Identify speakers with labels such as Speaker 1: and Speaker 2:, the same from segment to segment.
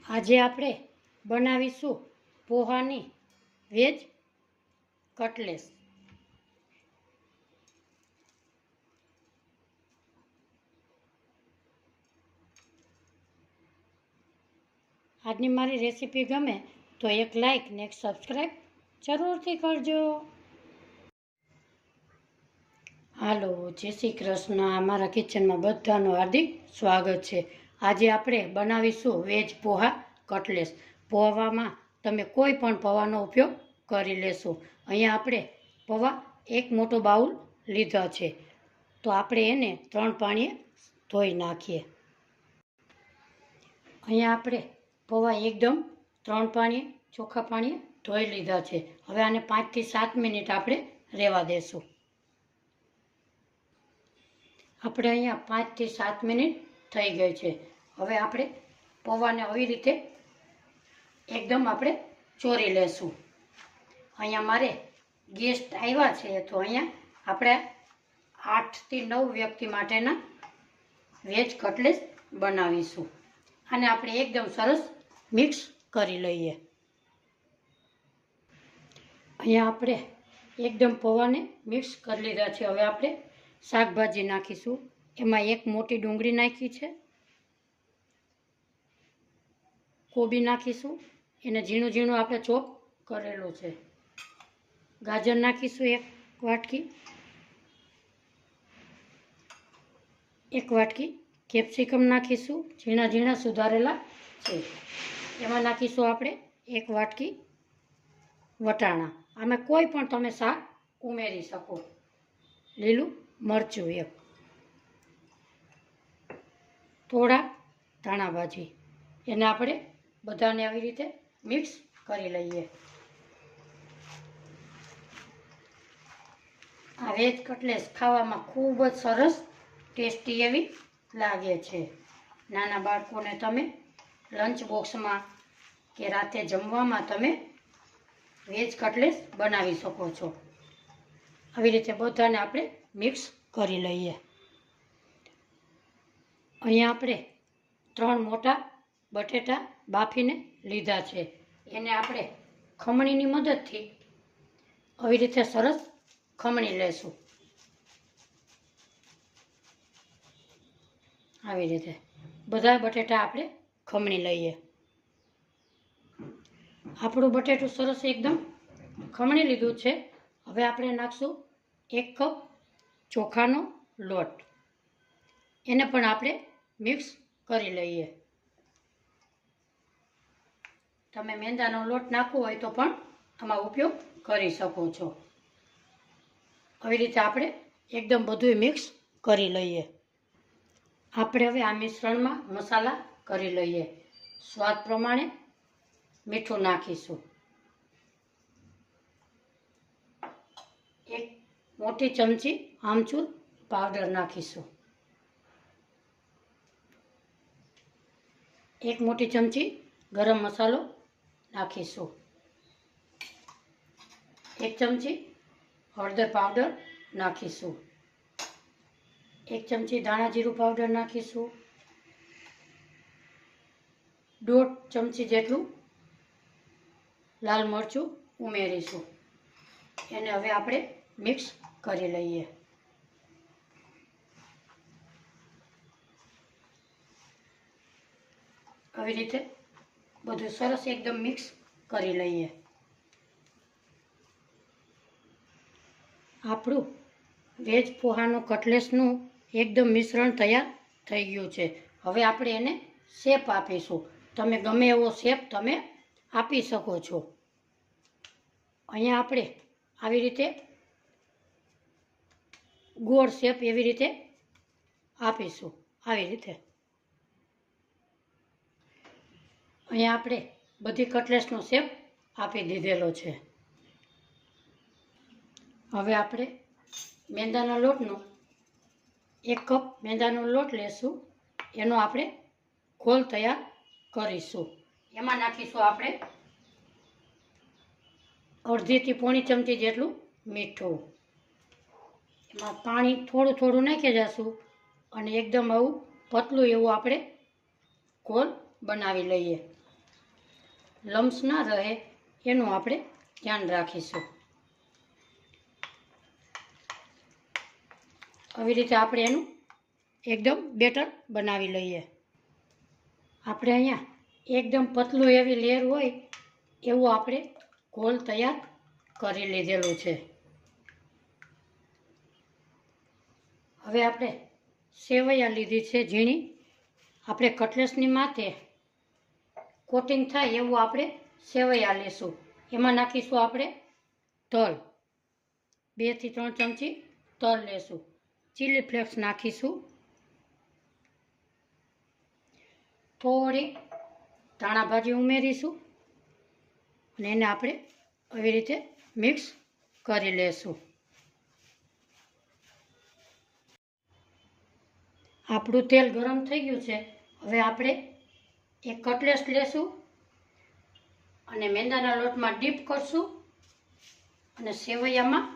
Speaker 1: આજે આપણે બનાવીશું પોહાની વેજ કટલેસ। આજની મારી રેસીપી ગમે તો એક લાઈક ને એક સબસ્ક્રાઈબ જરૂરથી કરજો। હાલો, જય શ્રી કૃષ્ણ। અમારા કિચનમાં બધાનું હાર્દિક સ્વાગત છે। આજે આપણે બનાવીશું વેજ પોહા કટલેસ। પોવામાં તમે કોઈ પણ પૌવાનો ઉપયોગ કરી લેશો। અહીંયા આપણે પૌવા એક મોટો બાઉલ લીધા છે, તો આપણે એને 3 પાણીએ ધોઈ નાખીએ। અહીંયા આપણે પૌવા એકદમ 3 પાણીએ ચોખ્ખા પાણીએ ધોઈ લીધા છે। હવે આને 5 થી 7 મિનિટ આપણે રહેવા દેશું। આપણે અહીંયા 5 થી 7 મિનિટ થઈ ગઈ છે। હવે આપણે પૌવાને આવી રીતે એકદમ આપણે ચોરી લેશું। અહીંયા મારે ગેસ્ટ આવ્યા છે, તો અહીંયા આપણે 8 થી 9 વ્યક્તિ માટેના વેજ કટલેસ બનાવીશું। આને આપણે એકદમ સરસ મિક્સ કરી લઈએ। અહીંયા આપણે એકદમ પૌવાને મિક્સ કરી લીધા છે। હવે આપણે શાકભાજી નાખીશું। એમાં એક મોટી ડુંગળી નાખી છે, કોબી નાખીશું, એને ઝીણું ઝીણું આપણે ચોપ કરેલું છે। ગાજર નાખીશું 1 વાટકી, 1 વાટકી કેપ્સિકમ નાખીશું, ઝીણા ઝીણા સુધારેલા છે। એમાં નાખીશું આપણે 1 વાટકી વટાણા। આમાં કોઈ પણ તમે શાક ઉમેરી શકો। લીલું મરચું 1, થોડા ધાણા ભાજી, એને આપણે બધાને આવી રીતે મિક્સ કરી લઈએ। આ વેજ કટલેસ ખાવામાં ખૂબ જ સરસ ટેસ્ટી એવી લાગે છે। નાના બાળકોને તમે લંચ બોક્સમાં કે રાતે જમવામાં તમે વેજ કટલેસ બનાવી શકો છો। આવી રીતે બધાને આપણે મિક્સ કરી લઈએ। અહીંયા આપણે 3 મોટા બટેટા બાફીને લીધા છે, એને આપણે ખમણીની મદદથી આવી રીતે સરસ ખમણી લેશું। આવી રીતે બધા બટેટા આપણે ખમણી લઈએ। આપણું બટેટું સરસ એકદમ ખમણી લીધું છે। હવે આપણે નાખશું 1 કપ ચોખાનો લોટ, એને પણ આપણે મિક્સ કરી લઈએ। તમે મેંદાનો લોટ નાખવો હોય તો પણ આમાં ઉપયોગ કરી શકો છો। આવી રીતે આપણે એકદમ બધું મિક્સ કરી લઈએ। આપણે હવે આ મિશ્રણમાં મસાલા કરી લઈએ। સ્વાદ પ્રમાણે મીઠું નાખીશું, 1 મોટી ચમચી આમચૂર પાવડર નાખીશું, 1 મોટી ચમચી ગરમ મસાલો નાખીશું, 1 ચમચી હળદર પાવડર નાખીશું, 1 ચમચી ધાણા જીરું પાવડર નાખીશું, 1.5 ચમચી જેટલું લાલ મરચું ઉમેરીશું। એને હવે આપણે મિક્સ કરી લઈએ। આવી રીતે બધું સરસ એકદમ મિક્સ કરી લઈએ। આપણું વેજ પોહાનું કટલેસનું એકદમ મિશ્રણ તૈયાર થઈ ગયું છે। હવે આપણે એને શેપ આપીશું। તમે ગમે એવો શેપ તમે આપી શકો છો। અહીંયા આપણે આવી રીતે ગોળ શેપ એવી રીતે આપીશું। આવી રીતે અહીંયા આપણે બધી કટલેસનો શેપ આપી દીધેલો છે। હવે આપણે મેંદાના લોટનો 1 કપ મેંદાનો લોટ લેશું, એનો આપણે ઘોલ તૈયાર કરીશું। એમાં નાખીશું આપણે 1/2 થી 1/4 ચમચી જેટલું મીઠું। એમાં પાણી થોડું થોડું નાખી જશું અને એકદમ આવું પતલું એવું આપણે ઘોલ બનાવી લઈએ। લમ્સ ના રહે એનું આપણે ધ્યાન રાખીશું. આવી રીતે આપણે એનું એકદમ બેટર બનાવી લઈએ. આપણે અહીંયા એકદમ પતલું એવી લેયર હોય એવું આપણે ગોળ તૈયાર કરી લીધેલું છે. હવે આપણે સેવૈયા લીધી છે ઝીણી. આપણે કટલેસની માથે કોટિંગ થાય એવું આપણે સેવૈયા લઈશું. એમાં નાખીશું આપણે તલ, 2 થી 3 ચમચી તલ લેશું. ચીલી ફ્લેક્સ નાખીશું. થોડી ધાણા ભાજી ઉમેરીશું અને એને આપણે આવી રીતે મિક્સ કરી લેશું. આપણું તેલ ગરમ થઈ ગયું છે. હવે આપણે એક કટલેસ લેશું અને મેંદાના લોટમાં ડીપ કરશું અને સેવૈયામાં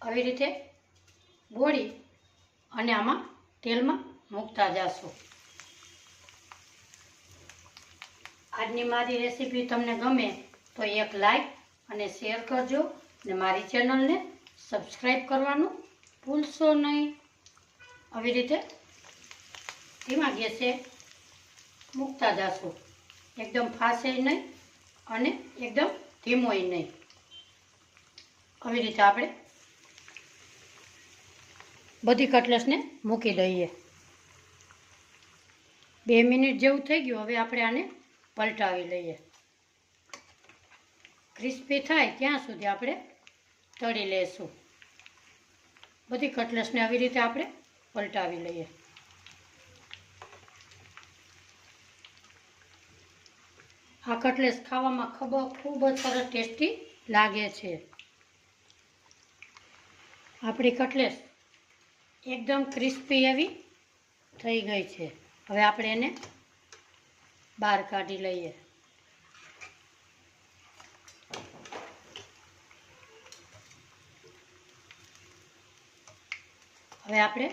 Speaker 1: આવી રીતે બોળી અને આમાં તેલમાં મૂકતા જશું. આજની મારી રેસીપી તમને ગમે તો એક લાઈક અને શેર કરજો અને મારી ચેનલને સબસ્ક્રાઈબ કરવાનું ભૂલશો નહીં. આવી રીતે ધીમા ગેસે મૂકતા જશું. એકદમ ફાસે નહીં અને એકદમ ધીમોય નહીં. આવી રીતે આપણે બધી કટલેસને મૂકી દઈએ. 2 મિનિટ જેવું થઈ ગયું. હવે આપણે આને પલટાવી લઈએ. ક્રિસ્પી થાય ત્યાં સુધી આપણે તળી લેશું. બધી કટલેસને આવી રીતે આપણે પલટાવી લઈએ. આ કટલેસ ખાવામાં ખૂબ જ સરસ ટેસ્ટી લાગે છે. આપણી કટલેસ એકદમ ક્રિસ્પી એવી થઈ ગઈ છે. હવે આપણે એને બહાર કાઢી લઈએ. હવે આપણે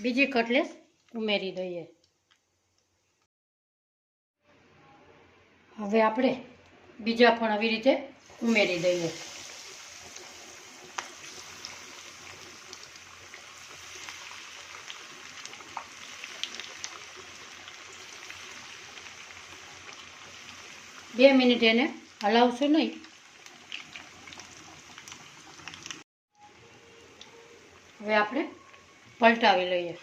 Speaker 1: બીજી કટલેસ ઉમેરી દઈએ. હવે આપણે બીજા પણ આવી રીતે ઉમેરી દઈએ. બે મિનિટ એને હલાવશું નહીં. હવે આપણે પલટાવી લઈએ.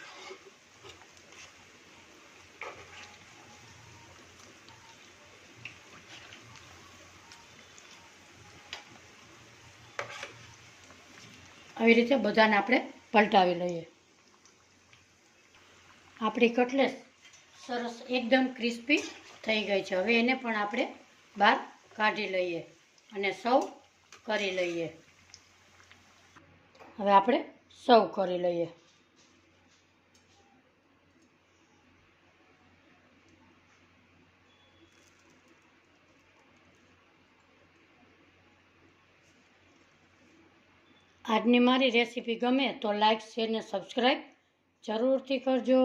Speaker 1: આવી રીતે બધાને આપણે પલટાવી લઈએ. આપણી કટલેસ સરસ એકદમ ક્રિસ્પી થઈ ગઈ છે. હવે એને પણ આપણે બહાર કાઢી લઈએ અને સર્વ કરી લઈએ. હવે આપણે સર્વ કરી લઈએ. આજની મારી રેસીપી ગમે તો લાઈક, શેર ને સબસ્ક્રાઈબ જરૂરથી કરજો.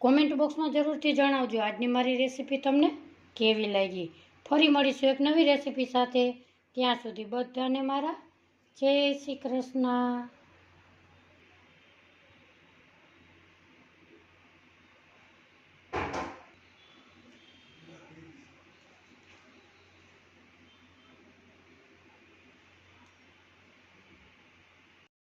Speaker 1: કોમેન્ટ બોક્સમાં જરૂરથી જણાવજો આજની મારી રેસીપી તમને કેવી લાગી. ફરી મળીશું એક નવી રેસીપી સાથે. ત્યાં સુધી બધાને મારા જય શ્રી કૃષ્ણ.